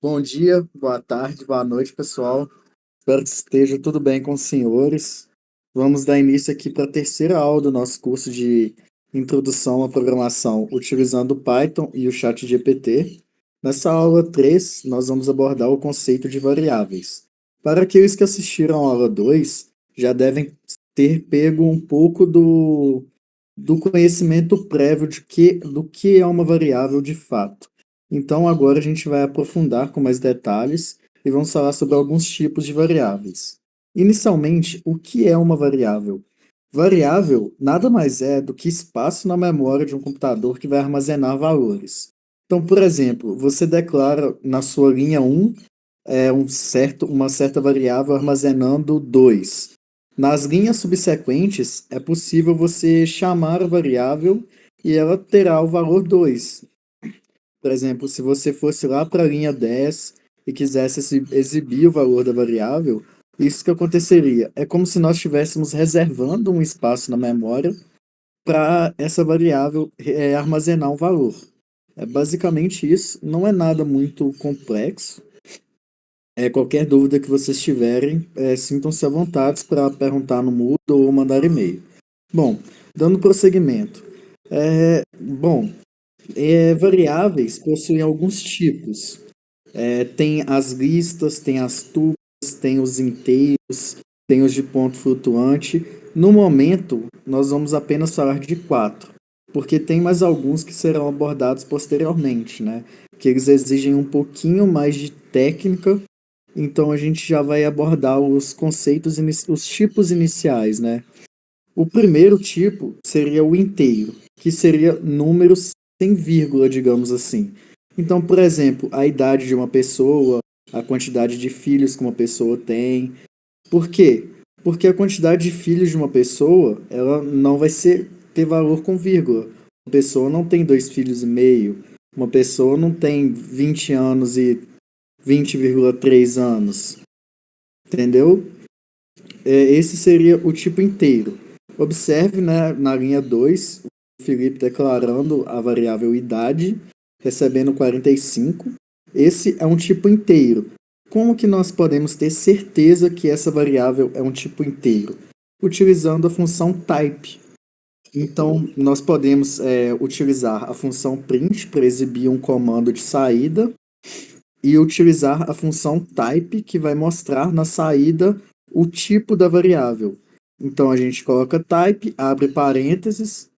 Bom dia, boa tarde, boa noite, pessoal. Espero que esteja tudo bem com os senhores. Vamos dar início aqui para a terceira aula do nosso curso de Introdução à Programação utilizando o Python e o ChatGPT. Nessa aula 3, nós vamos abordar o conceito de variáveis. Para aqueles que assistiram à aula 2, já devem ter pego um pouco do conhecimento prévio do que é uma variável de fato. Então, agora a gente vai aprofundar com mais detalhes e vamos falar sobre alguns tipos de variáveis. Inicialmente, o que é uma variável? Variável nada mais é do que espaço na memória de um computador que vai armazenar valores. Então, por exemplo, você declara na sua linha uma certa variável armazenando 2. Nas linhas subsequentes, é possível você chamar a variável e ela terá o valor 2. Por exemplo, se você fosse lá para a linha 10 e quisesse exibir o valor da variável, isso que aconteceria. É como se nós estivéssemos reservando um espaço na memória para essa variável armazenar um valor. É basicamente isso, não é nada muito complexo. Qualquer dúvida que vocês tiverem, sintam-se à vontade para perguntar no Moodle ou mandar e-mail. Bom, dando prosseguimento. Bom, variáveis possuem alguns tipos. Tem as listas, tem as tuplas, tem os inteiros, tem os de ponto flutuante. No momento, nós vamos apenas falar de quatro, porque tem mais alguns que serão abordados posteriormente, né? Que eles exigem um pouquinho mais de técnica, então a gente já vai abordar os conceitos, os tipos iniciais, né? O primeiro tipo seria o inteiro, que seria números sem vírgula, digamos assim. Então, por exemplo, a idade de uma pessoa, a quantidade de filhos que uma pessoa tem. Por quê? Porque a quantidade de filhos de uma pessoa, ela não vai ter valor com vírgula. Uma pessoa não tem 2,5 filhos. Uma pessoa não tem 20 anos e 20,3 anos. Entendeu? Esse seria o tipo inteiro. Observe, né, na linha 2 o Felipe declarando a variável idade, recebendo 45. Esse é um tipo inteiro. Como que nós podemos ter certeza que essa variável é um tipo inteiro? Utilizando a função type. Então, nós podemos utilizar a função print para exibir um comando de saída e utilizar a função type, que vai mostrar na saída o tipo da variável. Então a gente coloca type, abre parênteses,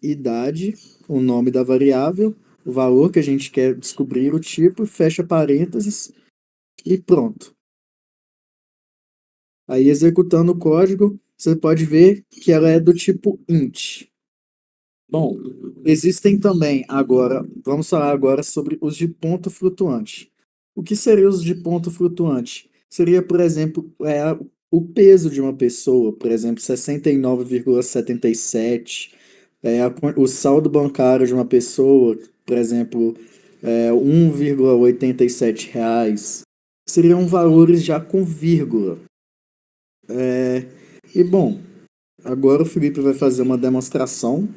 idade, o nome da variável, o valor que a gente quer descobrir, o tipo, fecha parênteses e pronto. Aí executando o código, você pode ver que ela é do tipo int. Bom, existem também agora, vamos falar agora sobre os de ponto flutuante. O que seriam os de ponto flutuante? Seria, por exemplo, o peso de uma pessoa, por exemplo, 69,77, o saldo bancário de uma pessoa, por exemplo, 1,87 reais. Seriam valores já com vírgula. E bom, agora o Felipe vai fazer uma demonstração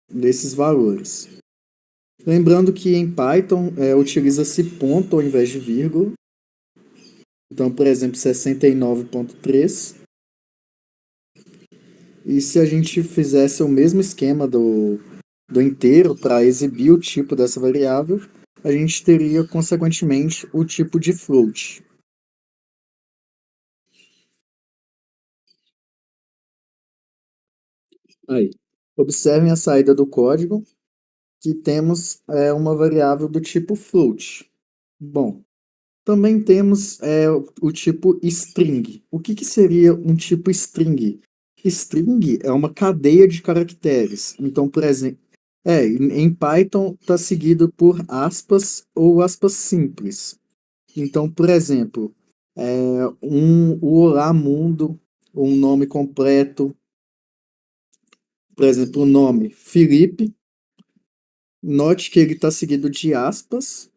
desses valores. Lembrando que em Python utiliza-se ponto ao invés de vírgula. Então, por exemplo, 69,3. E se a gente fizesse o mesmo esquema do inteiro para exibir o tipo dessa variável, a gente teria, consequentemente, o tipo de float. Aí. Observem a saída do código, que temos uma variável do tipo float. Bom, também temos o tipo string. O que seria um tipo string? String é uma cadeia de caracteres. Então, por exemplo, em Python está seguido por aspas ou aspas simples. Então, por exemplo, o Olá Mundo, um nome completo, por exemplo, o nome Felipe. Note que ele está seguido de aspas.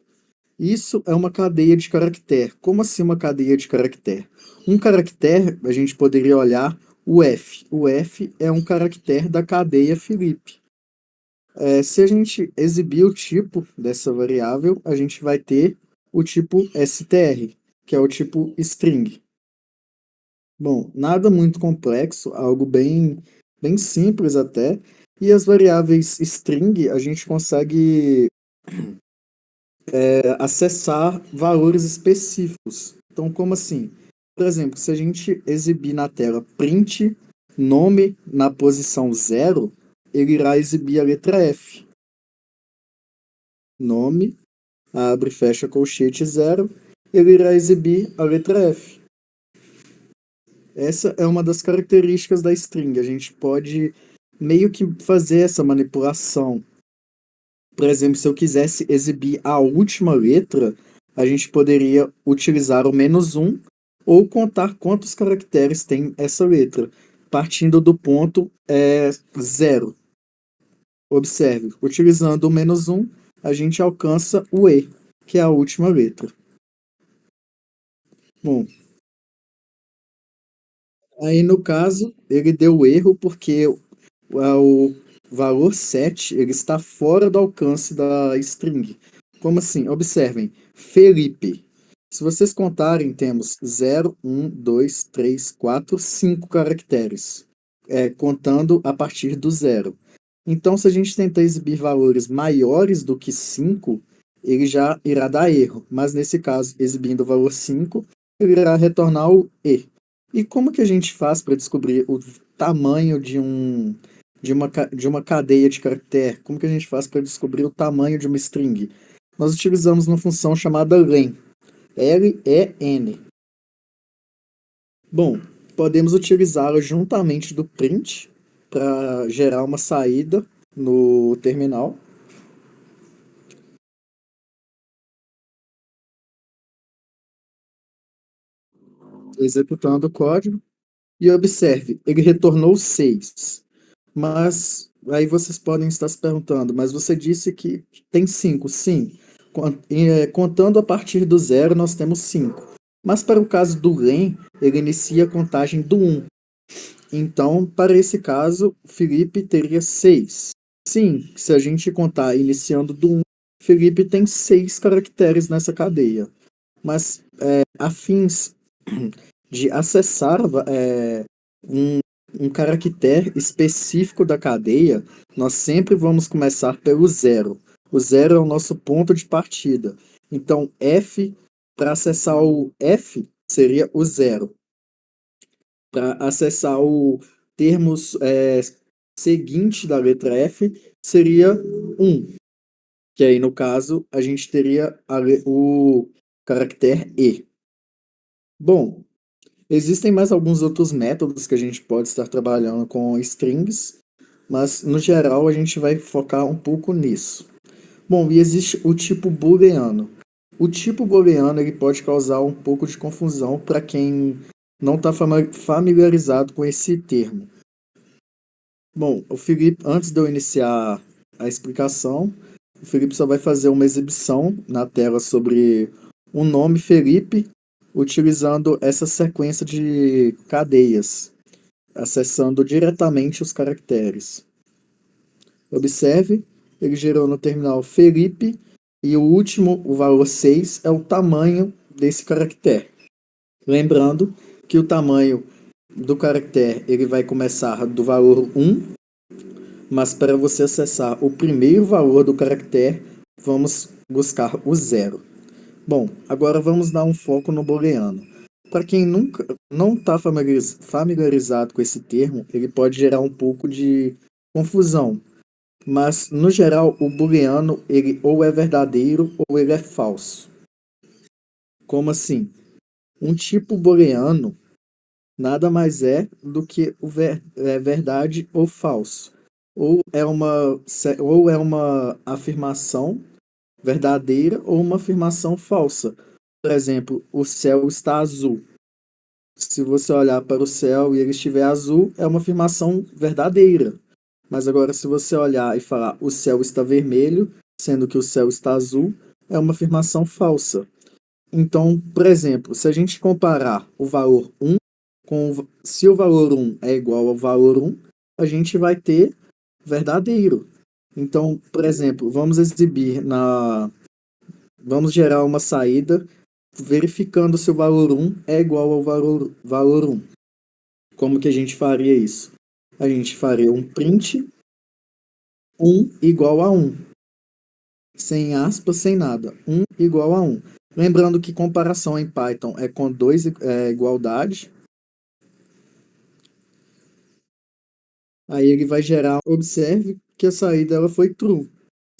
Isso é uma cadeia de caractere. Como assim uma cadeia de caractere? Um caractere, a gente poderia olhar o F. O F é um caractere da cadeia Felipe. Se a gente exibir o tipo dessa variável, a gente vai ter o tipo str, que é o tipo string. Bom, nada muito complexo, algo bem simples até. E as variáveis string, a gente consegue acessar valores específicos. Então, como assim? Por exemplo, se a gente exibir na tela print nome na posição zero, ele irá exibir a letra F. Nome, abre e fecha colchete zero, ele irá exibir a letra F. Essa é uma das características da string. A gente pode meio que fazer essa manipulação. Por exemplo, se eu quisesse exibir a última letra, a gente poderia utilizar o menos um ou contar quantos caracteres tem essa letra, partindo do ponto zero. Observe, utilizando o menos um, a gente alcança o E, que é a última letra. Bom, aí no caso, ele deu erro porque o valor 7 ele está fora do alcance da string. Como assim? Observem, Felipe. Se vocês contarem, temos 0, 1, 2, 3, 4, 5 caracteres, contando a partir do zero. Então, se a gente tentar exibir valores maiores do que 5, ele já irá dar erro. Mas nesse caso, exibindo o valor 5, ele irá retornar o E. E como que a gente faz para descobrir o tamanho de uma cadeia de caractere? Como que a gente faz para descobrir o tamanho de uma string? Nós utilizamos uma função chamada len, L-E-N. Bom, podemos utilizá-la juntamente do print para gerar uma saída no terminal. Executando o código. E observe, ele retornou 6. Mas aí vocês podem estar se perguntando, mas você disse que tem 5? Sim. Contando a partir do zero, nós temos 5. Mas para o caso do len, ele inicia a contagem do um. Então, para esse caso, Felipe teria 6. Sim, se a gente contar iniciando do um, Felipe tem 6 caracteres nessa cadeia. Mas a fins de acessar um, um caractere específico da cadeia, nós sempre vamos começar pelo zero. O zero é o nosso ponto de partida. Então, F, para acessar o F, seria o zero. Para acessar o termos seguinte da letra F, seria um. Que aí, no caso, a gente teria o caractere E. Bom, existem mais alguns outros métodos que a gente pode estar trabalhando com strings, mas no geral a gente vai focar um pouco nisso. Bom, e existe o tipo booleano. O tipo booleano ele pode causar um pouco de confusão para quem não está familiarizado com esse termo. Bom, o Felipe, antes de eu iniciar a explicação, o Felipe só vai fazer uma exibição na tela sobre o nome Felipe, utilizando essa sequência de cadeias, acessando diretamente os caracteres. Observe, ele gerou no terminal Felipe e o último, o valor 6, é o tamanho desse caractere. Lembrando que o tamanho do caractere ele vai começar do valor 1, mas para você acessar o primeiro valor do caractere, vamos buscar o zero. Bom, agora vamos dar um foco no booleano. Para quem nunca não está familiarizado com esse termo, ele pode gerar um pouco de confusão. Mas, no geral, o booleano ele ou é verdadeiro ou ele é falso. Como assim? Um tipo booleano nada mais é do que verdade ou falso. Ou é uma afirmação verdadeira ou uma afirmação falsa. Por exemplo, o céu está azul. Se você olhar para o céu e ele estiver azul, é uma afirmação verdadeira. Mas agora, se você olhar e falar o céu está vermelho, sendo que o céu está azul, é uma afirmação falsa. Então, por exemplo, se a gente comparar o valor um se o valor um é igual ao valor um, a gente vai ter verdadeiro. Então, por exemplo, vamos gerar uma saída verificando se o valor um é igual ao valor um. Como que a gente faria isso? A gente faria um print um igual a um, sem aspas, sem nada. Um igual a um. Lembrando que comparação em Python é com dois igualdade. Aí ele vai gerar, observe que a saída ela foi true.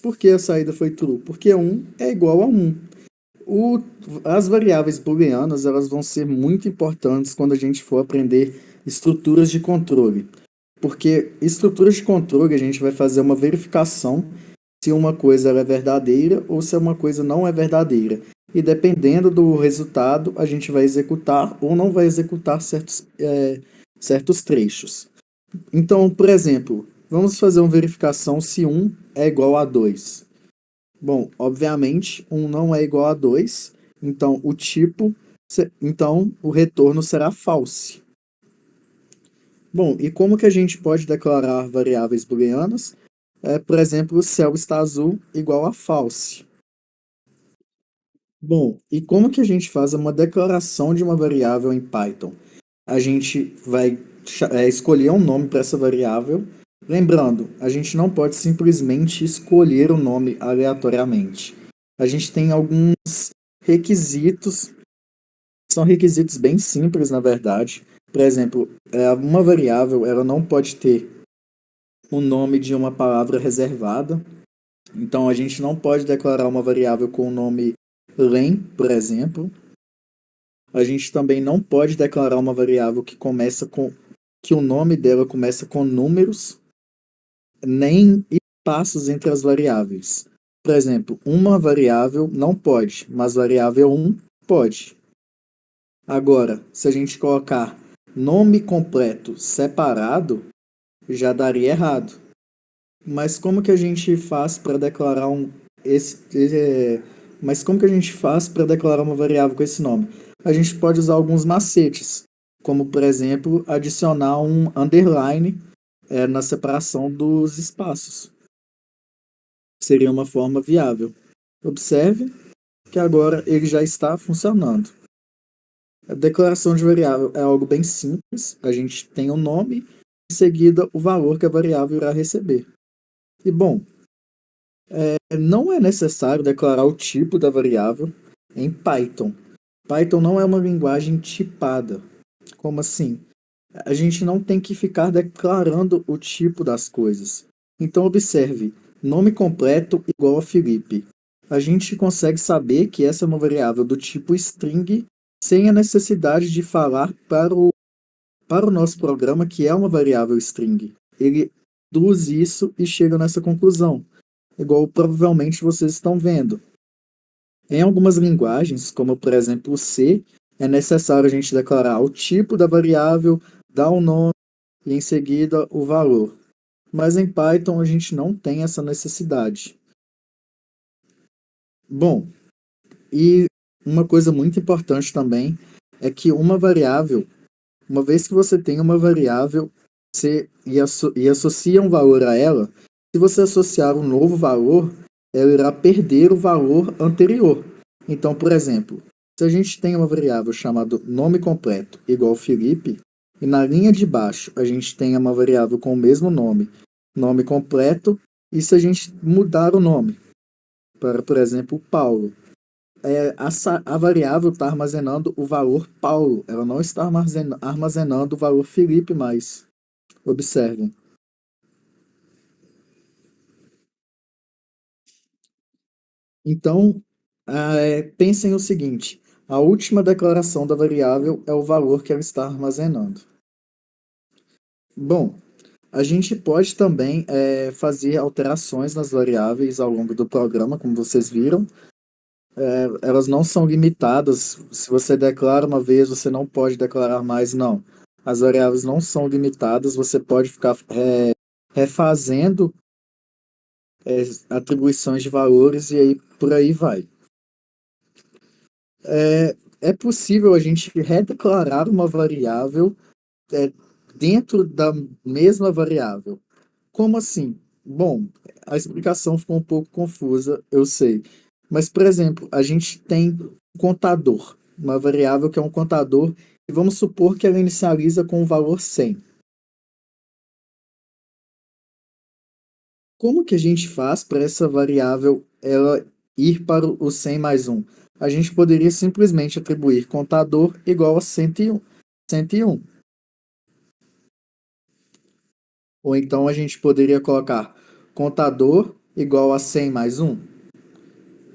Por que a saída foi true? Porque um é igual a um. O, as variáveis booleanas elas vão ser muito importantes quando a gente for aprender estruturas de controle. Porque estruturas de controle a gente vai fazer uma verificação se uma coisa ela é verdadeira ou se uma coisa não é verdadeira. E dependendo do resultado, a gente vai executar ou não vai executar certos trechos. Então, por exemplo, vamos fazer uma verificação se um é igual a 2. Bom, obviamente, um não é igual a 2, então então o retorno será false. Bom, e como que a gente pode declarar variáveis booleanas? Por exemplo, o céu está azul igual a false. Bom, e como que a gente faz uma declaração de uma variável em Python? A gente vai escolher um nome para essa variável. Lembrando, a gente não pode simplesmente escolher o nome aleatoriamente. A gente tem alguns requisitos, são requisitos bem simples, na verdade. Por exemplo, uma variável ela não pode ter o nome de uma palavra reservada. Então, a gente não pode declarar uma variável com o nome len, por exemplo. A gente também não pode declarar uma variável que o nome dela começa com números, nem espaços entre as variáveis. Por exemplo, uma variável não pode, mas variável um pode. Agora, se a gente colocar nome completo separado, já daria errado. Mas como que a gente faz para declarar mas como que a gente faz para declarar uma variável com esse nome? A gente pode usar alguns macetes, como por exemplo, adicionar um underline na separação dos espaços. Seria uma forma viável. Observe que agora ele já está funcionando. A declaração de variável é algo bem simples. A gente tem o nome, em seguida o valor que a variável irá receber. E bom, não é necessário declarar o tipo da variável em Python. Python não é uma linguagem tipada. Como assim? A gente não tem que ficar declarando o tipo das coisas. Então observe, nome completo igual a Felipe. A gente consegue saber que essa é uma variável do tipo string sem a necessidade de falar para o nosso programa que é uma variável string. Ele deduz isso e chega nessa conclusão, igual provavelmente vocês estão vendo. Em algumas linguagens, como por exemplo o C, é necessário a gente declarar o tipo da variável, dar o nome e em seguida o valor. Mas em Python a gente não tem essa necessidade. Bom, e uma coisa muito importante também é que uma vez que você tem uma variável e associa um valor a ela, se você associar um novo valor, ela irá perder o valor anterior. Então, por exemplo, se a gente tem uma variável chamada nome completo igual Felipe, e na linha de baixo a gente tem uma variável com o mesmo nome, nome completo, e se a gente mudar o nome para, por exemplo, Paulo, a variável está armazenando o valor Paulo, ela não está armazenando o valor Felipe mais. Observem. Então, pensem o seguinte: a última declaração da variável é o valor que ela está armazenando. Bom, a gente pode também fazer alterações nas variáveis ao longo do programa, como vocês viram. Elas não são limitadas. Se você declara uma vez, você não pode declarar mais, não. As variáveis não são limitadas, você pode ficar refazendo atribuições de valores e aí por aí vai. É possível a gente redeclarar uma variável é, dentro da mesma variável. Como assim? Bom, a explicação ficou um pouco confusa, eu sei. Mas, por exemplo, a gente tem um contador, uma variável que é um contador, e vamos supor que ela inicializa com o valor 100. Como que a gente faz para essa variável ela ir para o 100 mais um? A gente poderia simplesmente atribuir contador igual a 101. 101. Ou então a gente poderia colocar contador igual a 100 mais um.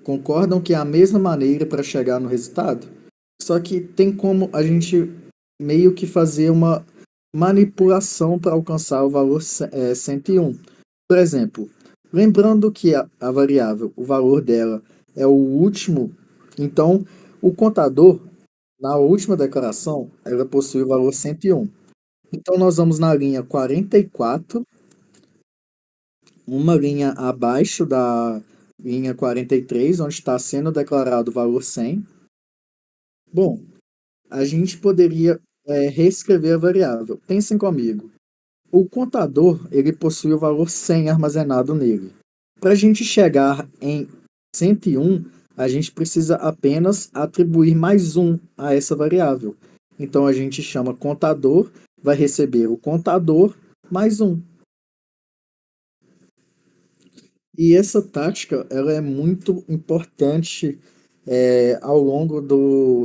Concordam que é a mesma maneira para chegar no resultado? Só que tem como a gente meio que fazer uma manipulação para alcançar o valor 101. Por exemplo, lembrando que a variável, o valor dela é o último, então o contador, na última declaração, ela possui o valor 101. Então nós vamos na linha 44, uma linha abaixo da linha 43, onde está sendo declarado o valor 100. Bom, a gente poderia reescrever a variável. Pensem comigo. O contador, ele possui o valor 100 armazenado nele. Para a gente chegar em 101, a gente precisa apenas atribuir mais um a essa variável. Então a gente chama contador, vai receber o contador mais um. E essa tática, ela é muito importante ao longo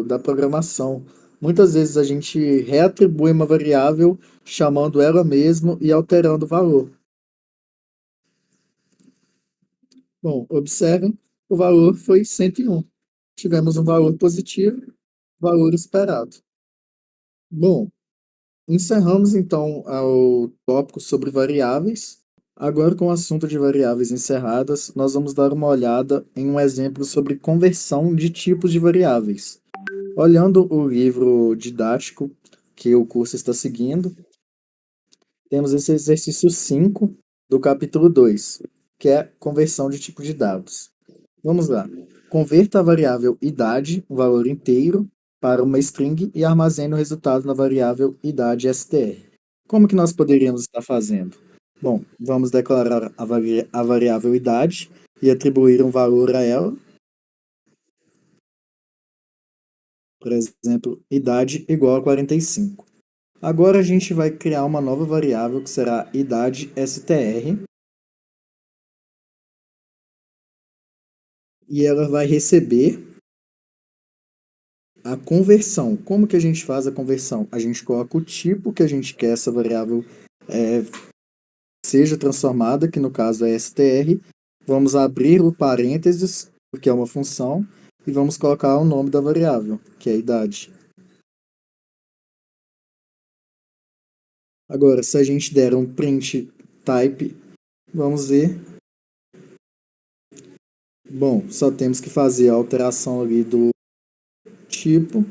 da programação. Muitas vezes a gente reatribui uma variável chamando ela mesmo e alterando o valor. Bom, observem, o valor foi 101. Tivemos um valor positivo, valor esperado. Bom, encerramos então o tópico sobre variáveis. Agora, com o assunto de variáveis encerradas, nós vamos dar uma olhada em um exemplo sobre conversão de tipos de variáveis. Olhando o livro didático que o curso está seguindo, temos esse exercício 5 do capítulo 2, que é conversão de tipo de dados. Vamos lá. Converta a variável idade, um valor inteiro, para uma string e armazene o resultado na variável idade str. Como que nós poderíamos estar fazendo? Bom, vamos declarar a variável idade e atribuir um valor a ela, por exemplo, idade igual a 45. Agora a gente vai criar uma nova variável que será idade str e ela vai receber a conversão. Como que a gente faz a conversão? A gente coloca o tipo que a gente quer essa variável seja transformada, que no caso é str. Vamos abrir o parênteses, porque é uma função, e vamos colocar o nome da variável, que é a idade. Agora, se a gente der um print type, vamos ver. Bom, só temos que fazer a alteração ali do tipo.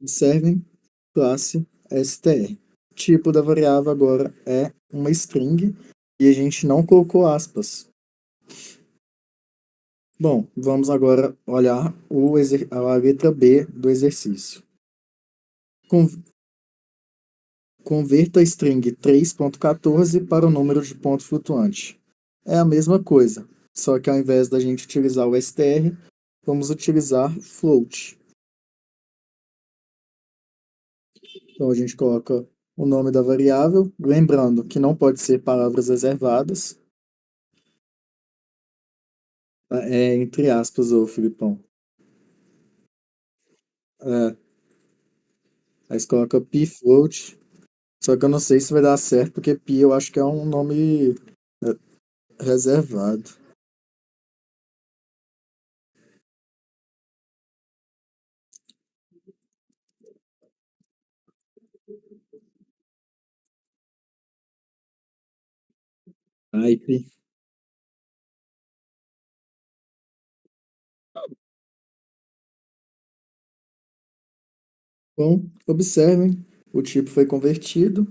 Observem, classe str. Tipo da variável agora é uma string e a gente não colocou aspas. Bom, vamos agora olhar a letra B do exercício. Converta a string 3.14 para o número de ponto flutuante. É a mesma coisa, só que ao invés da gente utilizar o str, vamos utilizar float. Então a gente coloca o nome da variável, lembrando que não pode ser palavras reservadas, entre aspas, ô Filipão. É, aí você coloca pfloat, só que eu não sei se vai dar certo, porque pi eu acho que é um nome reservado. Type. Bom, observem, o tipo foi convertido.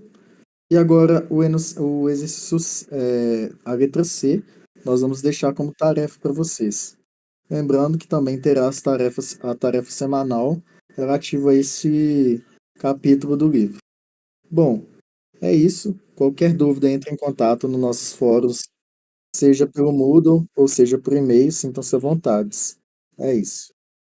E agora o exercício, a letra C, nós vamos deixar como tarefa para vocês. Lembrando que também terá a tarefa semanal relativa a capítulo do livro. Bom, é isso. Qualquer dúvida, entre em contato nos nossos fóruns, seja pelo Moodle ou seja por e-mail, sintam-se à vontade. É isso.